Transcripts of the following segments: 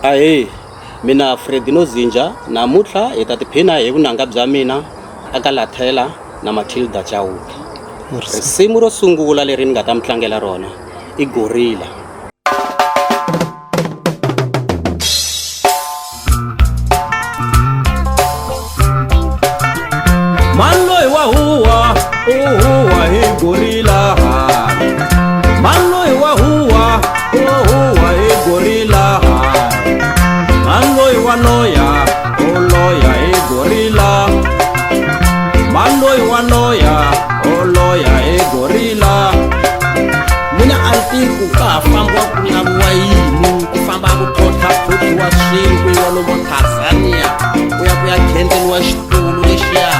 Ahee, mina Fredino Zinja namuntlha hi ta tiphina hi vunanga bya mina aka Lathela na Matilda Chauke. Risimu ro sungula leri ni nga ta mi tlangela rona i Gorilla. Man loyi wa huwa hi gorilla. Man loyi wa huwa hi gorilla. Man loyi wa loya hi gorilla. Man loyi wa loya hi gorilla. Mina antiku ka famba ku laviwa yini ku famba ku tlhotlha swingwe wa lomo Tanzania ku ya khendeliwa xitulu lexiya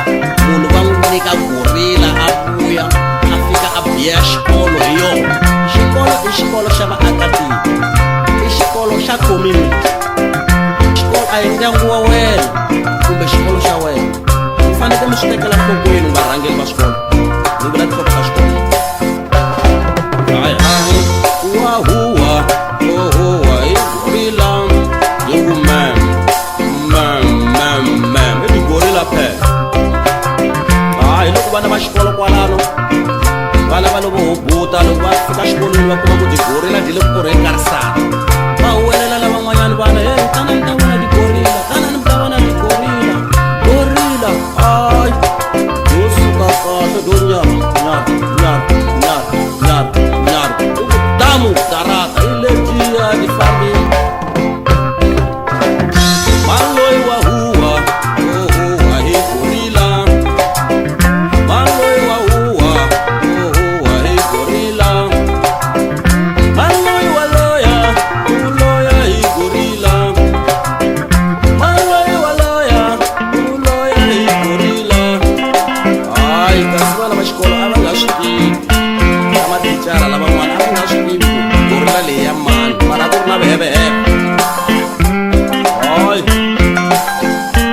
munhu va n'wi nyika gorilla a vuya a fika a biya xikolo hi yona. Xikolo i xikolo xa vaakatiko, i xikolo xa community. Xikolo a hi ndyangu wa wena kumbe xikolo xa wena. Mi fanekele mi swi tekela nhlokweni varhangeri va swikolo, ni vula nhloko ka xikolo. Huwa hi gorilla yingu i gorilla phe. Loko vana va xikolo kwalano vana va lovo hubuta loko va fika xikolweni va kuma ku gorilla di le ku korheni ka risana, va huwelela lavan'wanyani vana tana mi ta vona gorilla, tana mi ta vona gorilla. Ay yo suka kahle do nyar damu darata i lejiya di fambile. Man loyi wa huwa hi gorilla. Man loyi wa huwa hi gorilla. Man loyi wa loya hi gorilla. Man loyi wa loya hi gorilla. Ay kasi vana va xikolo a va nga swi tivi, na mathicara lavan'wana a va nga swi tivi ku gorilla leyi ya mani, mara a ku ri na veheveheve. Ay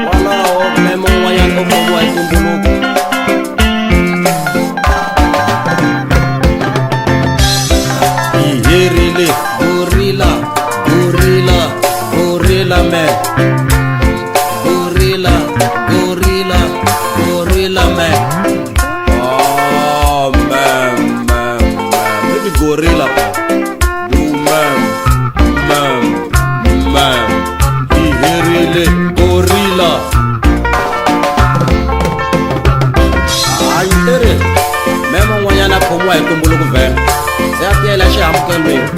walaho memo un'wanyana u khomiwa hi tumbuluko. Hi herile gorilla man. Gorilla man. Oh man. Maybe gorilla man. Hi herile gorilla. Ay tere memo n'wanyana khomiwa hi tumbuluko vhele se a tiyela xihambukelweni.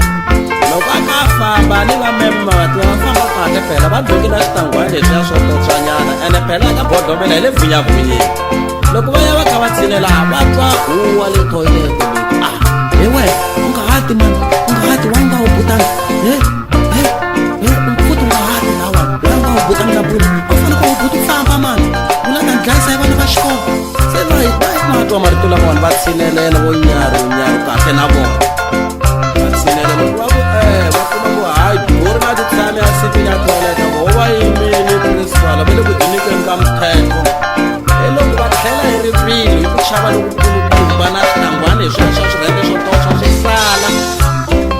Loko a ka famba ni va memo mavati va famba kahle phela va dloki na switangwana leswiya swo totswanyana ene phela ka bodomela hi le vhinyavhinyeni. Loko va ya va kha va tshinela va twa huwa le toilet ewe u nga hati mani, u nga hati wa nga hubutanga mfuti u nga hati lawa wa nga hubutanga na bulu a fane ku hubuta u famba mani u la ta dlayisa hi vana va xikolo. Se va hi matwa marito lamawani va tshinelela vo nyaru kahle na vona va tshinelela va kuma ku hayi gori na titshame a sitini ya toilet ho va yimini principal va le ku tinyikeni ka mthetho. Loko va tlhela hi rivilo hi ku chava lokukulukumba na switangwana leswiya swa swirhende swo toxa swi sala,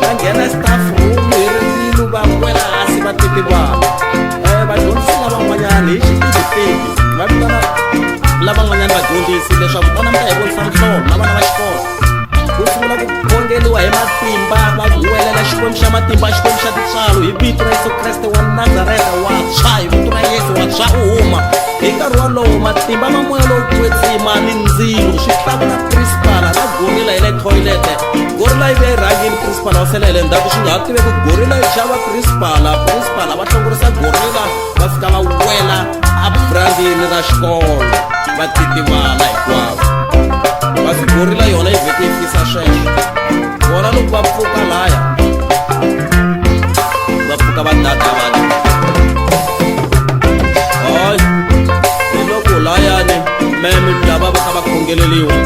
va nghena staff room hi rivilo va wela hansi va titivana. Vadyondzisi lavan'wanyani hi xipidipidi va vitana lavan'wanyani vadyondzisi leswaku vana mi ta hi vonisa nhlolo na vana va xikolo. Ku sungula ku khongeliwa hi matimba, va huwelela xikwembu xa matimba, xikwembu xa tintswalo hi vito ra Yesu Kreste wa Nazareta wa tshwa, hi vito ra Yesu wa tshwa u huma. Hi nkarhi walowo matimba ma moya lowu kwetsima ni ndzilo swi tlaku na principala na gorilla hi le toilete. Gorilla yi ve yi rhangini, principala wa sele hi le ndzhaku swi nga ha tiveki gorilla yi xava principala va hlongorisa gorilla va fika va wela a burandini ra xikolo va titivana hinkwavo. Kasi gorilla yona yi veke yi fisa sweswo. Vona loko va pfuka laya va pfuka va data vana. Ay loko layani meme lava va kha va khongeleliwa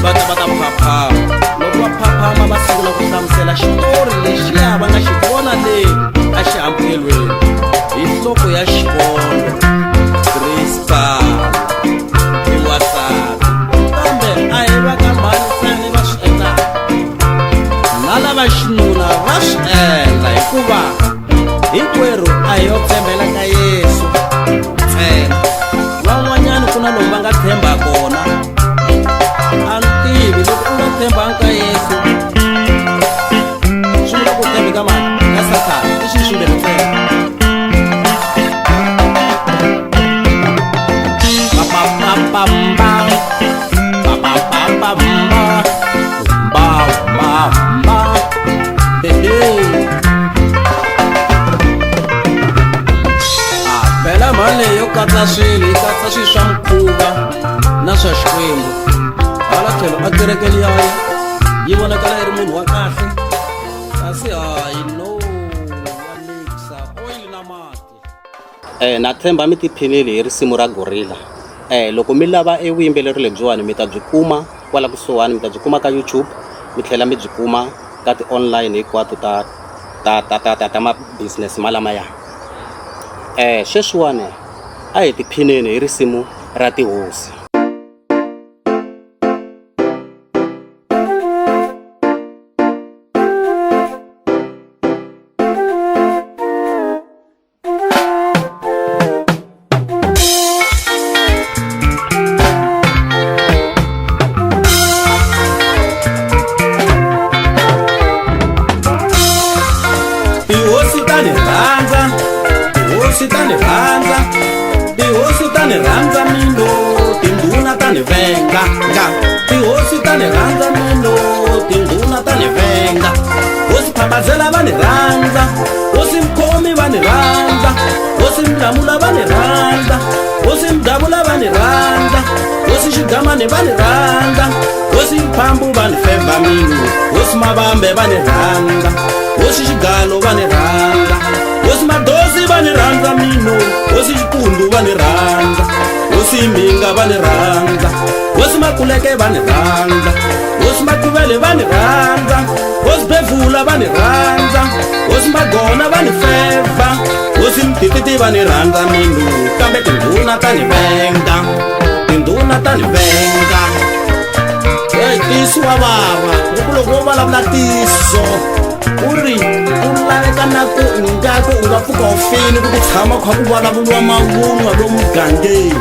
va ta phaphama. Loko va phaphama va sungula ku hlamusela xitori lexiya va nga xi vona le a xihambukelweni hi nhloko ya xikolo principal hi wasati. Kambe a hi va ka mhani ntsena va swi endlaka na lava xinuna va swi endla hikuva makwerhu a hi yo tshembela ka Yesu ntsena. Van'wanyana ku na lomu va nga tshemba kona. A ni tivi loko u nga tshembanga ka Yesu swi vula ku tshembe ka mani ka Sathana i xilo ximbirhi ntsena. Phela mali leyi yo katsa swilo yi katsa swilo swa mukhuva na swa Xikwembu. Hala tlhelo a kerekeni ya wena yi vonakala yi ri munhu wa kahle kasi hayi no ya mixa oil na mati. Na tshemba mi tiphinile hi risimu ra Gorilla. Loko mi lava vuyimbeleri lebyiwani mi ta byi kuma kwala kusuhani, mi ta byi kuma ka YouTube, mi tlhela mi byi kuma ka ti-online hinkwato ta ma-business malamaya. Sweswiwani a hi tiphineni hi risimu ra Tihosi. Tihosi ta ni rhandza, tihosi ta ni rhandza mino, tindhuna ta ni venga. Tihosi ta ni rhandza mino, tindhuna ta ni venga. Hosi Phabazela va ni rhandza, hosi Mkhomi va ni rhandza, hosi Mlamula va ni rhandza, hosi Mdavula va ni rhandza, hosi Xigamane va ni rhandza, hosi Mphambu va ni femba mino, hosi Mavambe va ni rhandza, hosi Xigalo va ni rhandza, hosi Madosi va ni rhandza mino, hosi Xipundu va ni rhandza, hosi Mbinga va ni rhandza, hosi Makuleke va ni rhandza, hosi Maquvele va ni rhandza, hosi Bevula va ni rhandza, hosi Magona va ni feva, hosi Mtititi va ni rhandza mino, kambe tindhuna ta ni venga, tindhuna ta ni venga. Tiso wa vava loko wo vulavula tiso u ri u laveka na ku ngaku u nga pfuka u fini ku tshama kha ku vulavuriwa mavunwa lomu mugangeni.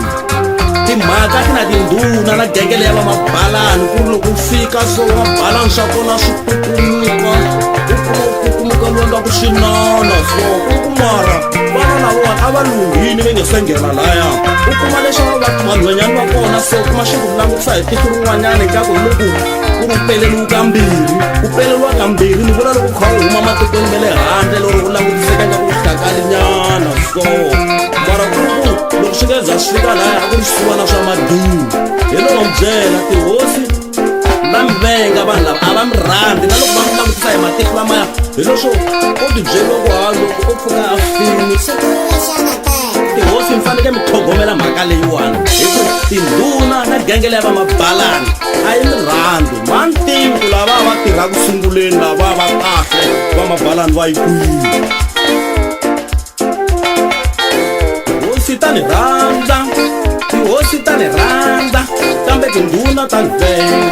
Timhaka ti na tindhuna na genge leyi ya va Mabalani ku ri loko u fika so Mabalani swa kona swi kukumuka u kukumuka longa ku xinona so ku mara vana na vona a va lunghini va nge se nghena laya. U kuma leswaku vanhwanyani va kona so kuma xi ku langutisa hi tiko rin'wanyana eka ku loko ku ri peleliwa kambirhi ku peleliwa kambirhi ni vula loko kha u huma matikweni ma le handle loko u langutiseka nga ku hlakalinyana so mara ku loko swi nga za swi fika laya a ku ri swiwana swa madini hi loko byela tihosi na Mvenga vanhu lava a va mi rhandzi na loko va mi langutisa hi matiko lamaya hi leswo u tibyeriwa ku ha loko u pfuka a fini tihosi mi faneke mi tlhogomela mhaka leyiwani hi ku tindhuna na genge leyi ya va Mabalani a yi mi rhandzi mantivi ku lava va tirhaka sunguleni lava va kahle va Mabalani va yi kwini. Tihosi ta ni rhandza, tihosi ta ni rhandza kambe tindhuna ta ni venga.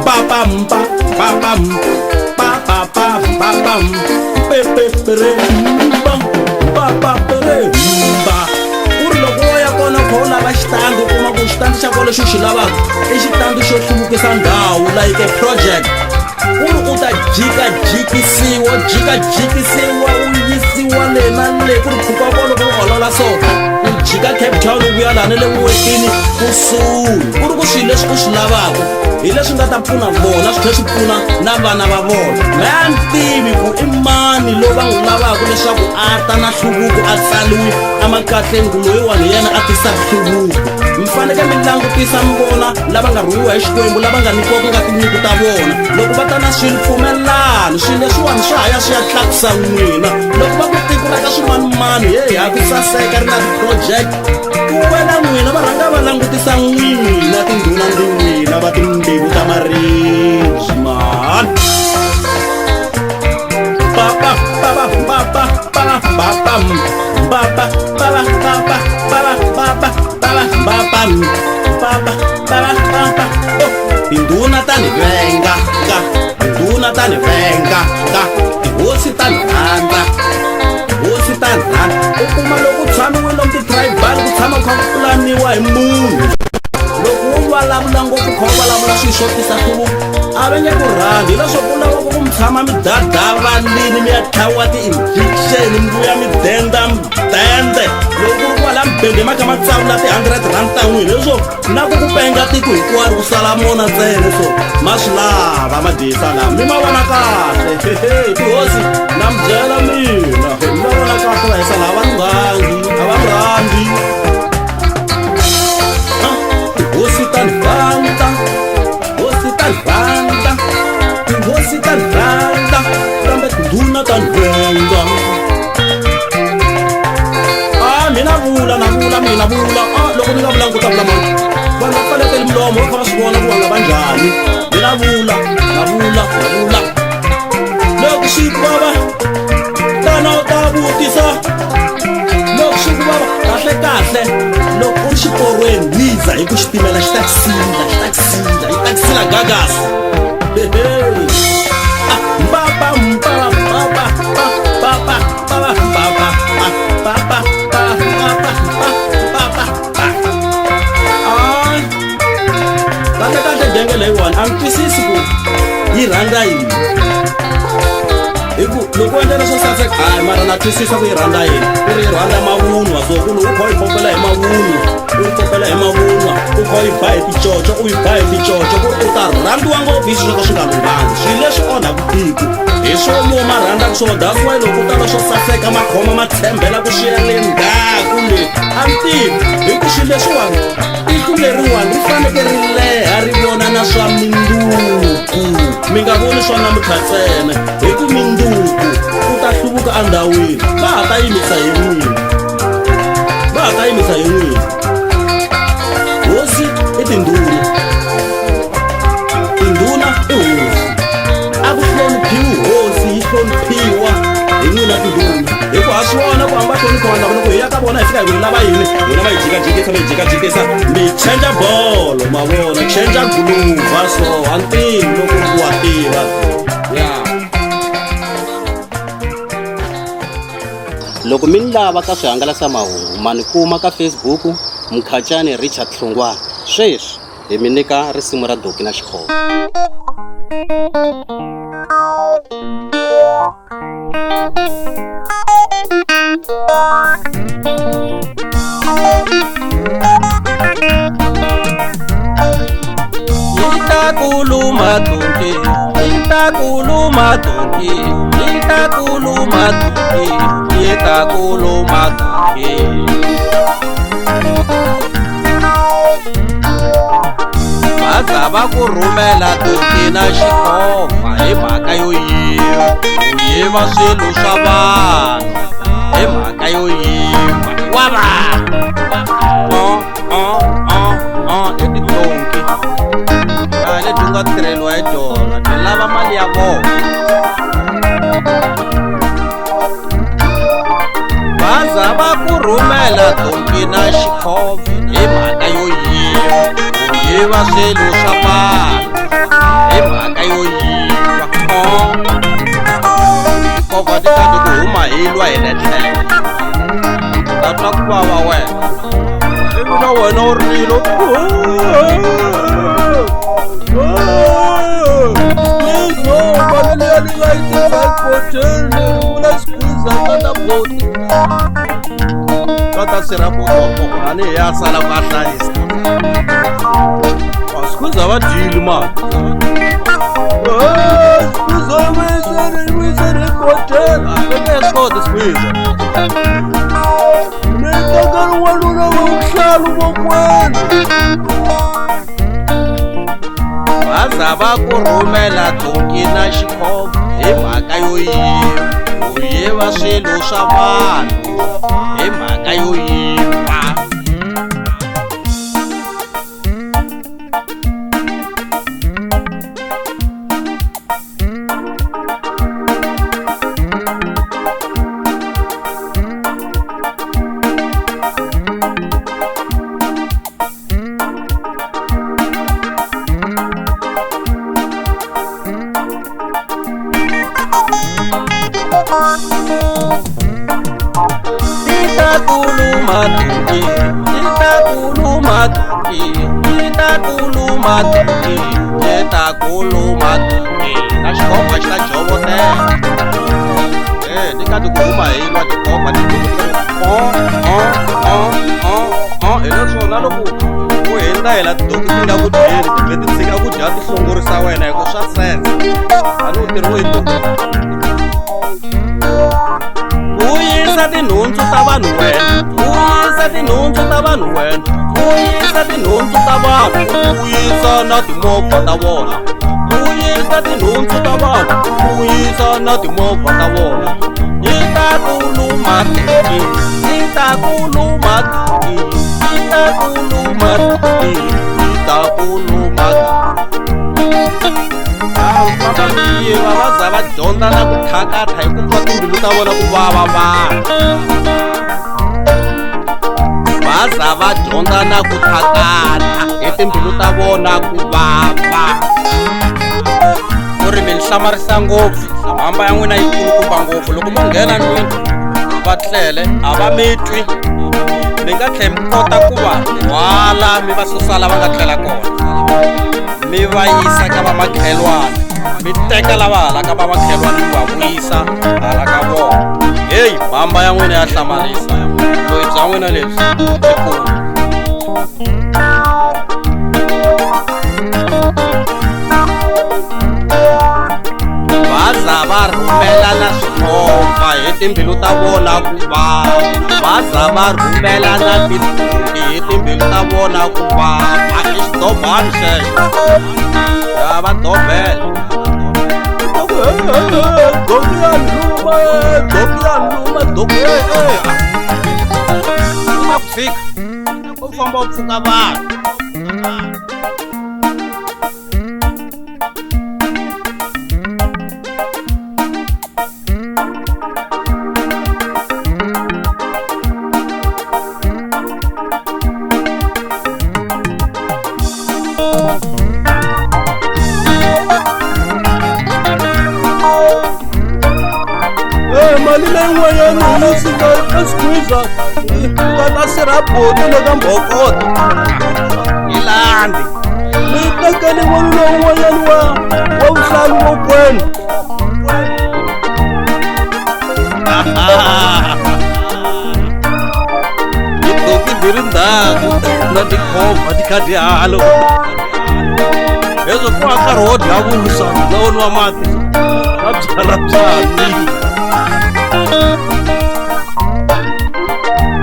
Mpapampa papapapapapam pepepere mba papapere mba ku ri loko wo ya kona kho u lava xitandi u kuma ku xitandi xa kona lexi u xi lavaka i xitandi xo hluvukisa ndhawu like a project ku ri u ta jikajikisiwa u yisiwa le na le ku ri mpfhuka wa kona loko u olola so u jika Cape Town u vuya laha na le muwetini kusuhi ku ri ku swilo leswi u swi lavaka hi leswi nga ta pfuna vona swi tlhela swi pfuna na vana va vona. Ma ya ni tivi ku i mani lowu va n'wi lavaka leswaku a ta na nhluvuko a tsaliwi amakahleni ku loyiwani hi yena a tisaka nhluvuko. Mi faneke mi langutisa mi vona lava nga rhumiwa hi Xikwembu lava nga nyikiwa ku nga tinyiko ta vona loko va ta na swilo pfumelelani swilo leswiwani swa haya swi ya tlakusa n'wina loko va ku tikulaka swimanimani heyi ha ku saseka ri na ti-project ku wena n'wina va rhanga va langutisa n'wina tindhuna ndi n'wina va timbewu ta maribye man. Tindhuna ta ni venga tindhuna ta ni venga tihosi ta ni rhandza tihosi stand run u kuma loko tshamiwe lomu ti-tribal ku tshama kha ku pulaniwa hi munhu loko wo vulavula ngopfu kha u vulavula swilo swo tisa nhluvuko a va nge ku rhangi hileswaku ku lavaka ku mi tshama mi dadavalini mi ya tlhawiwa ti-injection mi vuya mi denda midende loko ku ri kwala mibende ma kha ma tsavula ti-100 ta n'wini leswaku na ku ku penga tiko hinkwaro ku sala mona ntsena so ma swi lava ma dyisa lama mi ma vona kahle tihosi na mi byela mina mi ma vona kahle va hisa lava rhangi a va rhangi tihosi ta ni vanta hosi ta ni vanta tihosi ta ni vanta kambe tindhuna ta ni venga mina vula mina vula loko ni nga vulangi ku ta vula mani vanhu va fanekele milomo va kha va swi vona ku va nga va njhani mina vula loko swi ku vava tana u ta vutisa loko swi ku vava kahle loko u ri xiporweni wiza hi ku xitimela xi taksila gagasi denge leyiwani a ni twisisi ku yi rhandza yini hi ku loko endlela swo saseka hayi mara na twisisa ku yi rhandza yini ku ri yi rhandza mavunwa so ku loko u kha yi popela hi mavunwa u yi popela hi mavunwa u kha yi ba hi ticoco u yi ba hi ticoco ku u ta rhandziwa ngopfu hi swilo swo ka swi nga lunghangi swilo leswi onhaku tiko hi swo mo ma rhandzaka swona that's why loko u tala swo saseka ma khoma ma tshembela ku swi ya le ndzhaku le a mi tivi hi ku swilo leswiwani tiko leriwani ri fanekele ri leha ri vona na swa minduku mi nga voni swa namuntlha ntsena hi ku minduku ku ta hluvuka endhawini va ha ta yimisa hi n'wini hosi i tindhuna i hosi a ku hloniphiwi hosi yi hloniphiwa hi n'wina tindhuna hi ku ha swi vona ku hamba hloniphana loko hi ya ka vona hi fika hi vona lava yini hina va hi jikajikisa mi chenja bolo ma vona chenja guluva so antivi loko ku wa tiva ya loko mi ni lava ka swihangalasamahungu ma ni kuma ka Facebook Mkhatshane Richard Hlungwane sweswi hi mi nyika risimu ra Doki na Xikhova. Itakuluma Doki, itakuluma Doki, itakuluma Doki, itakuluma Doki. Vaza va ku rhumela Doki na Xikhova hi mhaka yo yiva swilo swa vanhu hi mhaka yo yiva wa vanhu i tidonki leti nga tirheliwa hi tona ti lava mali ya vona vaza va ku rhumela Doki na Xikhova hi mhaka yo yiva swilo swa vanhu hi mhaka yo yiva Xikhova ti kati ku huma hi lwa hi le tlhelo ta twa ku vava wena ivi na wena u rilo kata sirapotokona ni ya sala ku a hlayisa wasikuza va dyile mali sikuza wisere kotela eke esikote sikuiza ni takari wanuna va vuhlalu vokweni vaza va ku rhumela Doki na Xikhova hi mhaka yo yiva swilo swa vanhu hi mhaka yo yiva itakuluma tuki, itakuluma tuki, itakuluma tuki, itakuluma tuki. Na xikomba xi ta jovotela. Ni nga ti kuma hi lwa tikomba ni hi leswona loko u hindahela tidoku ti nga ku dyeni kumbe ti tshika ku dya tihlongori sa wena hi ku swa sense ani u tirhiwe hi ntuku vuyisa tinhundzu ta vanhu wena vuyisa tinhundzu ta vanhu wena vuyisa tinhundzu ta vanhu vuyisa na timovha ta vona vuyisa tinhundzu ta vanhu vuyisa na timovha ta vona itakuluma tuki itakuluma tuki itakuluma tuki itakuluma tuki va za va dyondza na ku tlhakatha hi ku twa timbilu ta vona ku vava vanhu va za va dyondza na ku tlhakatha hi timbilu ta vona ku vava ku ri mi ni hlamarisa ngopfu hamba ya n'wina yi kulukumba ngopfu loko mo nghena ndlwini va tlele a va mi twi mi nga tlhela mi kota ku va rhwala mi va susa lava nga tlela kona mi va yisa ka vamakhelwana mi teka lava hala ka vamakhelwana mi va vuyisa hala ka vona heyi hamba ya n'wina ya hlamarisa loyi bya n'wina lebyi byi vaza va rhumelana swikomba hi timbilu ta vona ku vava vaza va rhumelana tibuki hi timbilu ta vona ku vava i xidobani xexo ya va dobela doku ya luma doku ya luma doku uma ku fika u famba u pfuka vanhu mali leyi n'wanyana yi sika esqueezer va ta sirapoti le ka mbokota hi landi mi tekeli n'wana lowun'wanyani wa vuhlalu wo kwena tidoki ti ri ndzhaku na tikhomba ti kha ti halo leswo ku va nkarhi wo dya vuswa na wo nwa mati na byala byani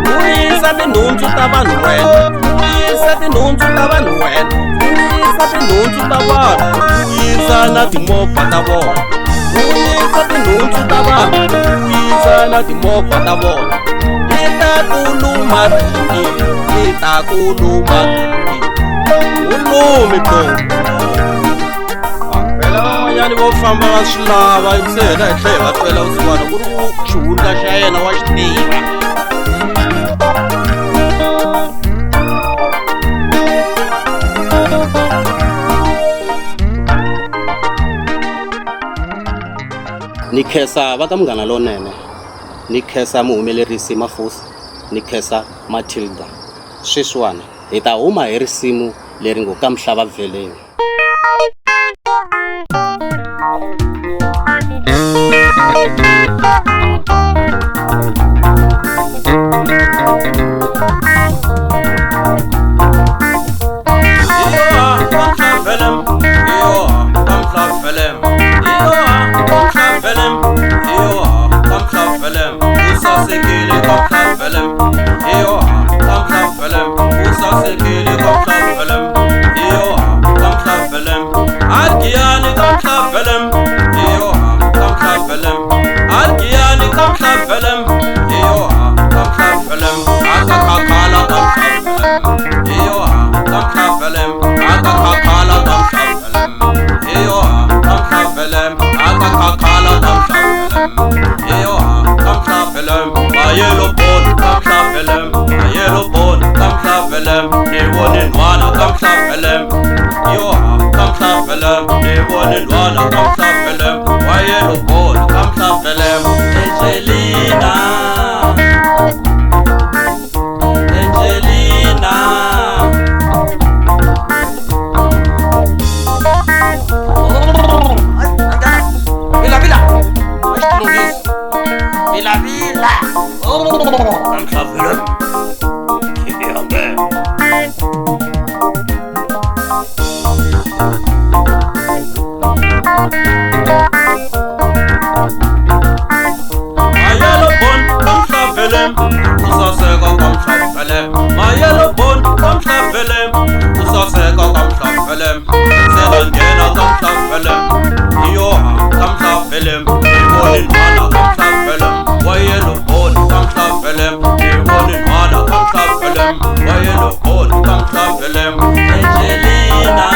vuyisa tinhundzu ta vanhu wena vuyisa tinhundzu ta vanhu wena vuyisa tinhundzu ta vanhu vuyisa na timovha ta vona vuyisa tinhundzu ta vanhu vuyisa na timovha ta vona itakuluma tuki itakuluma tuki ulumi tonga phela van'wanyani vo famba va swi lava se hina hi tlhe hi va twela vusiwana ku ri xihundla xa yena wa xi tiva ni khensa va ka Munghana Lonene ni khensa muhumelerisi Mafusi ni khensa Matilda sweswiwana hi ta huma hi risimu leri ngo ka Mhlava Vheleni Angelina Kamhla Film. Mayellow Bone, Kamhla Film. Usaseka Kamhla Film. Mayellow Bone, Kamhla Film. Usaseka Kamhla Film. Selangena Kamhla Film. Iyoha Kamhla Film. Iwonin mana Kamhla Film. Mayellow Bone, Kamhla Film. Iwonin mana Kamhla Film. Mayellow Bone, Kamhla Film. Angelina.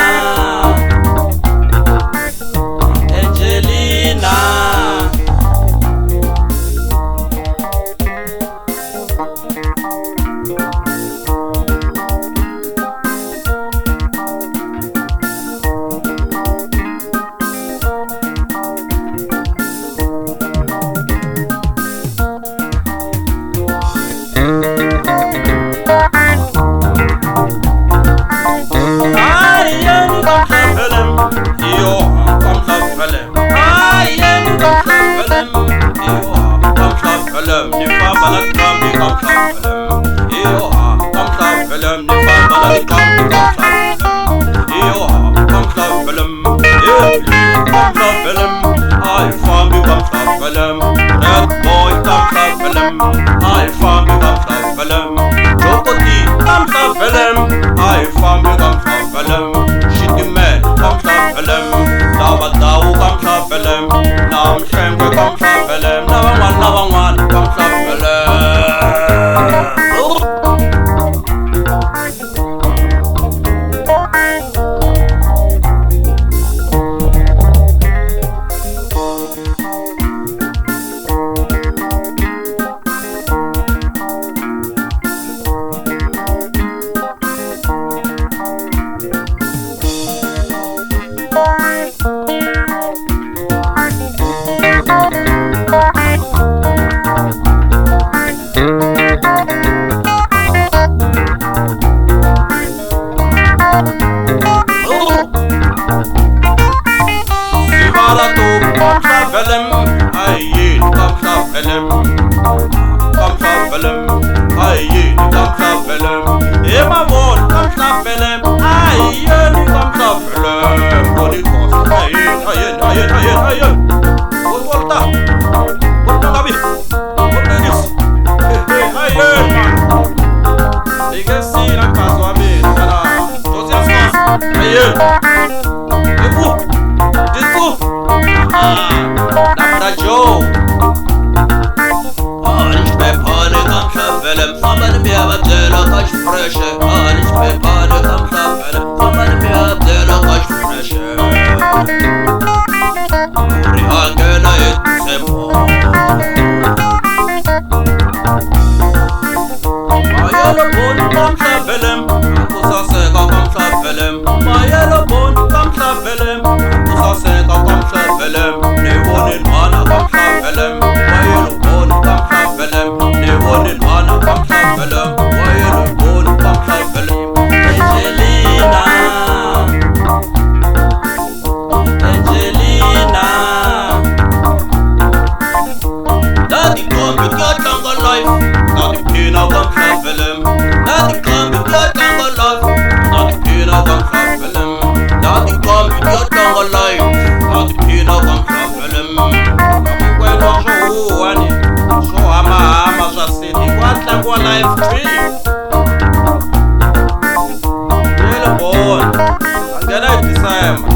Angena December.